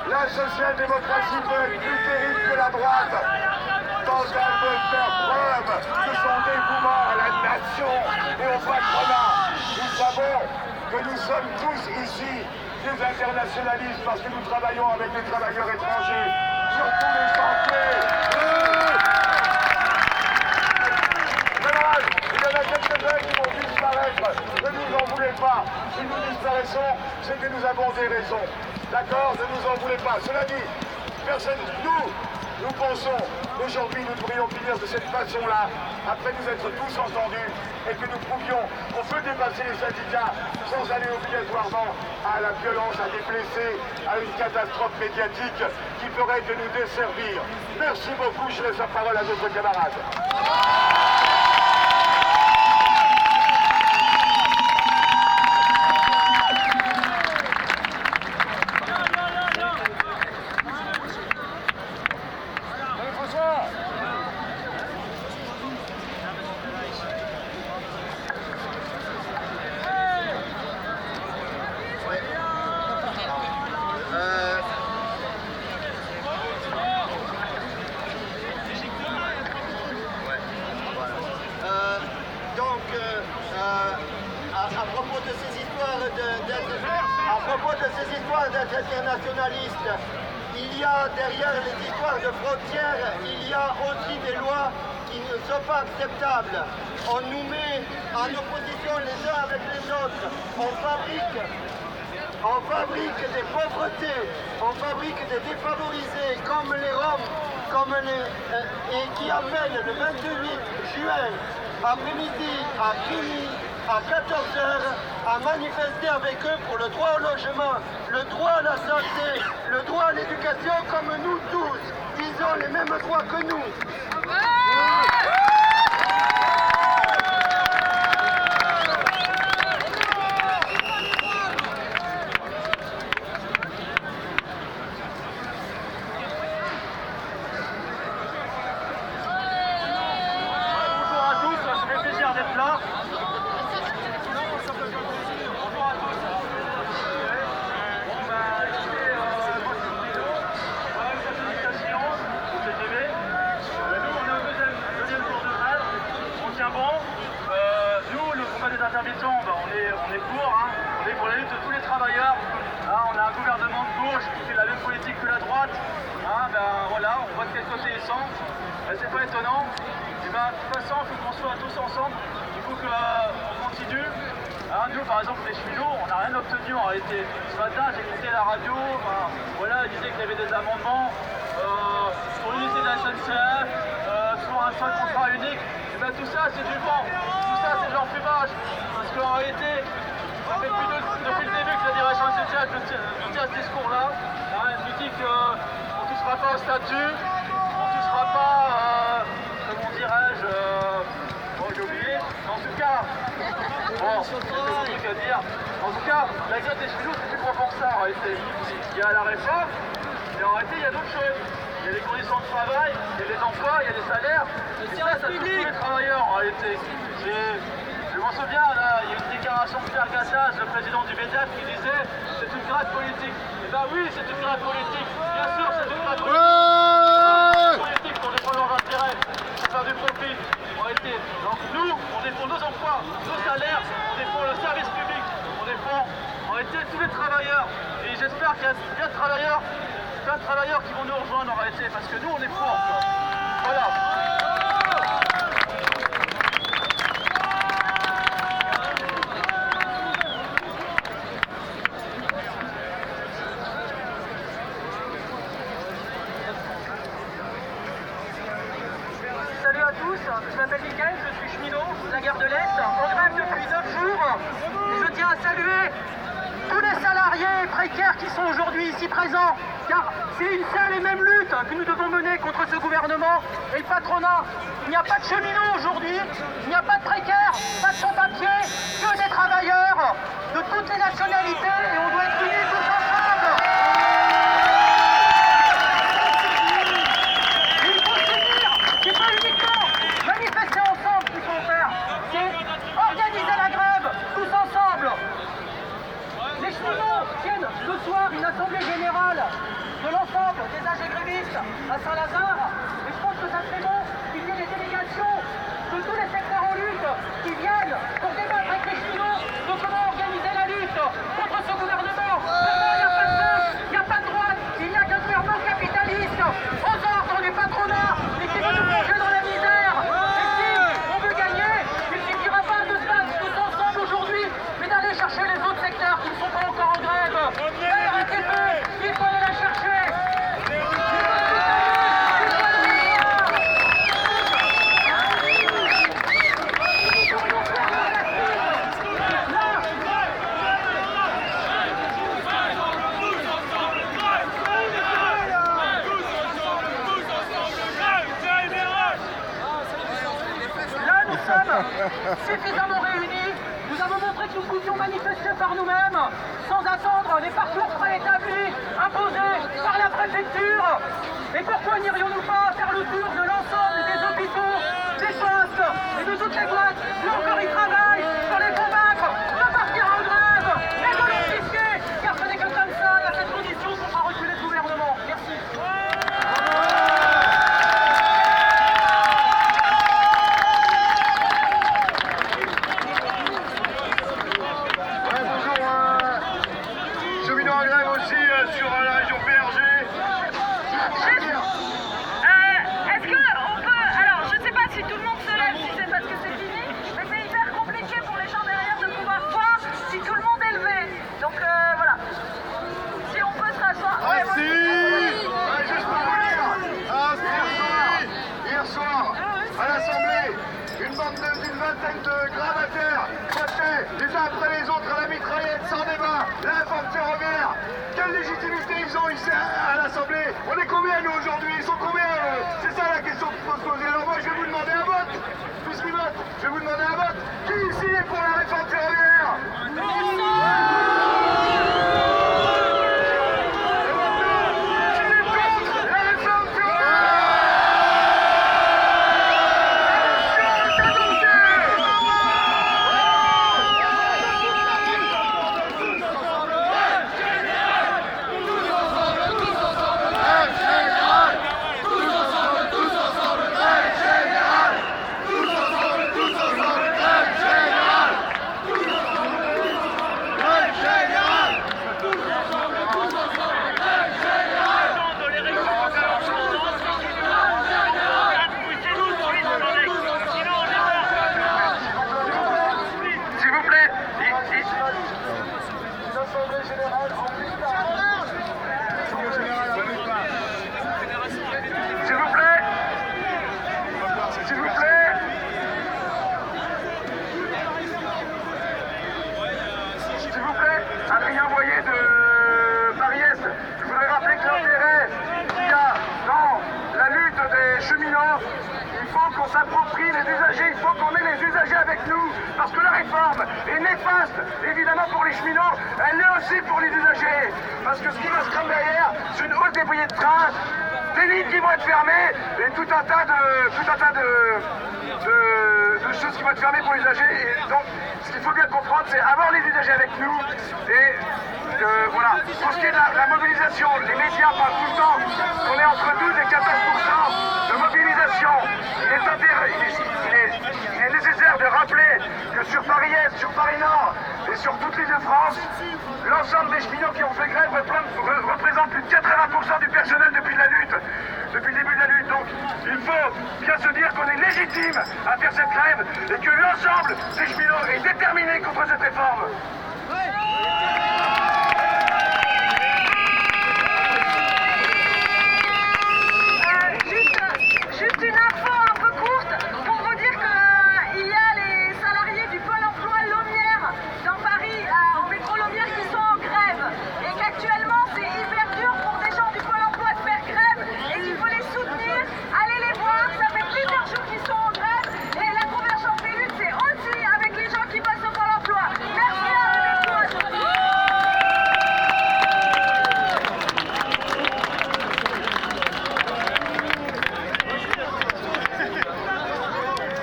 La social-démocratie peut être plus terrible que la droite quand elle veut faire preuve de son dévouement à la nation et au patronat. Nous savons que nous sommes tous ici des internationalistes parce que nous travaillons avec des travailleurs étrangers sur tous les chantiers. Camarades, il y en a quelques-uns qui vont disparaître. Ne nous en voulez pas. Si nous disparaissons, c'est que nous avons des raisons. D'accord, ne nous en voulez pas. Cela dit, personne, nous pensons qu'aujourd'hui nous devrions finir de cette façon-là, après nous être tous entendus, et que nous prouvions qu'on peut dépasser les syndicats sans aller obligatoirement à la violence, à des blessés, à une catastrophe médiatique qui ferait que nous desservir. Merci beaucoup, je laisse la parole à d'autres camarades. D'être internationaliste, il y a derrière les histoires de frontières, il y a aussi des lois qui ne sont pas acceptables. On nous met en opposition les uns avec les autres. On fabrique des pauvretés, on fabrique des défavorisés comme les Roms, et qui appellent le 28 juin après-midi à Grigny à 14h à manifester avec eux pour le droit au logement, le droit à la santé, le droit à l'éducation comme nous tous. Ils ont les mêmes droits que nous. Bonjour à tous, ça fait plaisir d'être là. Intermittents, on est pour, on est pour la lutte de tous les travailleurs. On a un gouvernement de gauche qui fait la même politique que la droite. Voilà, on voit de quel côté ils sont. C'est pas étonnant. Et de toute façon, il faut qu'on soit tous ensemble. Il faut qu'on continue. Nous, par exemple, les cheminots, on n'a rien obtenu en réalité. Ce matin, j'ai écouté la radio. Voilà, ils disaient qu'il y avait des amendements pour l'unité de la SNCF, sur un seul contrat unique. Et tout ça, c'est du vent. Tout ça, c'est de l'enfumage. Parce qu'en réalité, ça fait depuis le début que la direction SNCF nous tient ce discours-là. Elle nous dit qu'on ne touchera pas au statut, on ne touchera pas, comment dirais-je, bon, j'ai oublié. En tout cas, bon, c'est un truc à dire. En tout cas, la grève des cheminots, c'est plus profond que ça en réalité. Il y a la réforme, mais en réalité, il y a d'autres choses. Il y a les conditions de travail, il y a les emplois, il y a les salaires. Et ça touche tous les travailleurs en réalité. Je m'en souviens, là, il y a une déclaration de Pierre Gattaz, le président du MEDEF, qui disait c'est une grève politique. Et ben oui, c'est une grève politique. Bien sûr, c'est une grève politique pour défendre leurs intérêts, pour faire du profit. En réalité. Donc nous, on défend nos emplois, nos salaires, on défend le service public, on défend en réalité tous les travailleurs. Et j'espère qu'il y a plein de travailleurs qui vont nous rejoindre en réalité, parce que nous on est forts. Voilà. Salut à tous, je m'appelle Mickaël, je suis cheminot de la gare de l'Est, en grève depuis 9 jours. Je tiens à saluer tous les salariés précaires qui sont aujourd'hui ici présents, car c'est une seule et même lutte que nous devons mener contre ce gouvernement et le patronat. Il n'y a pas de cheminots aujourd'hui, il n'y a pas de précaires, pas de sans-papiers, que des travailleurs de toutes les nationalités, et on doit être unis tous ensemble. Il faut s'unir, c'est pas uniquement manifester ensemble qu'il faut faire, c'est organiser la grève tous ensemble. Les cheminots tiennent ce soir une assemblée générale lutte à Saint-Lazare. Et je pense que ça serait bon qu'il y ait des délégations de tous les secteurs en lutte qui viennent pour débattre avec les cheminots de comment organiser la lutte contre ce gouvernement. Il n'y a pas de gauche, il n'y a pas de droite, il n'y a qu'un gouvernement capitaliste aux ordres du patronat et qui veut nous plonger dans la misère. Et si on veut gagner, il ne suffira pas de se battre tous ensemble aujourd'hui, mais d'aller chercher les autres secteurs qui ne sont pas encore en grève. La RATP, il faut aller la chercher. Suffisamment réunis, nous avons montré que nous pouvions manifester par nous-mêmes, sans attendre les parcours préétablis, imposés par la préfecture. Et pourquoi n'irions-nous pas faire le tour de l'ensemble des hôpitaux, des postes et de toutes les boîtes où encore ils travaillent, pour les convaincre de partir en grève et de les fisquer, car ce n'est que comme ça, et à cette condition, qu'on fera reculer le gouvernement. Merci. Sur la région PRG. Est-ce qu'on peut... Alors, je sais pas si tout le monde se lève, si c'est parce que c'est fini, mais c'est hyper compliqué pour les gens derrière de pouvoir voir si tout le monde est levé. Donc voilà. Si on peut se rasseoir... Juste pour vous dire, hier soir, à l'Assemblée, une vingtaine de gravataires pointaient les uns après les autres à la mitraillette, sans débat, la réforme ferroviaire. Quelle légitimité ils ont ici à l'Assemblée? On est combien nous aujourd'hui? Ils sont combien? C'est ça la question qu'il faut se poser. Alors moi je vais vous demander un vote. Puisqu'ils votent, je vais vous demander un vote. Qui ici est pour la réforme ferroviaire? Il faut qu'on s'approprie les usagers, il faut qu'on ait les usagers avec nous, parce que la réforme est néfaste, évidemment pour les cheminots, elle l'est aussi pour les usagers, parce que ce qui va se cramer derrière, c'est une hausse des billets de train, des lignes qui vont être fermées, et tout un tas de choses qui vont être fermées pour les usagers. Et donc, ce qu'il faut bien comprendre, c'est avoir les usagers avec nous, et voilà. Pour ce qui est de la mobilisation, les médias parlent tout le temps qu'on est entre 12 et 14% de mobilisation. Il est nécessaire de rappeler que sur Paris-Est, sur Paris-Nord et sur toute l'île de France, l'ensemble des cheminots qui ont fait grève représentent plus de 80% du personnel depuis le début de la lutte. Donc il faut bien se dire qu'on est légitime à faire cette grève et que l'ensemble des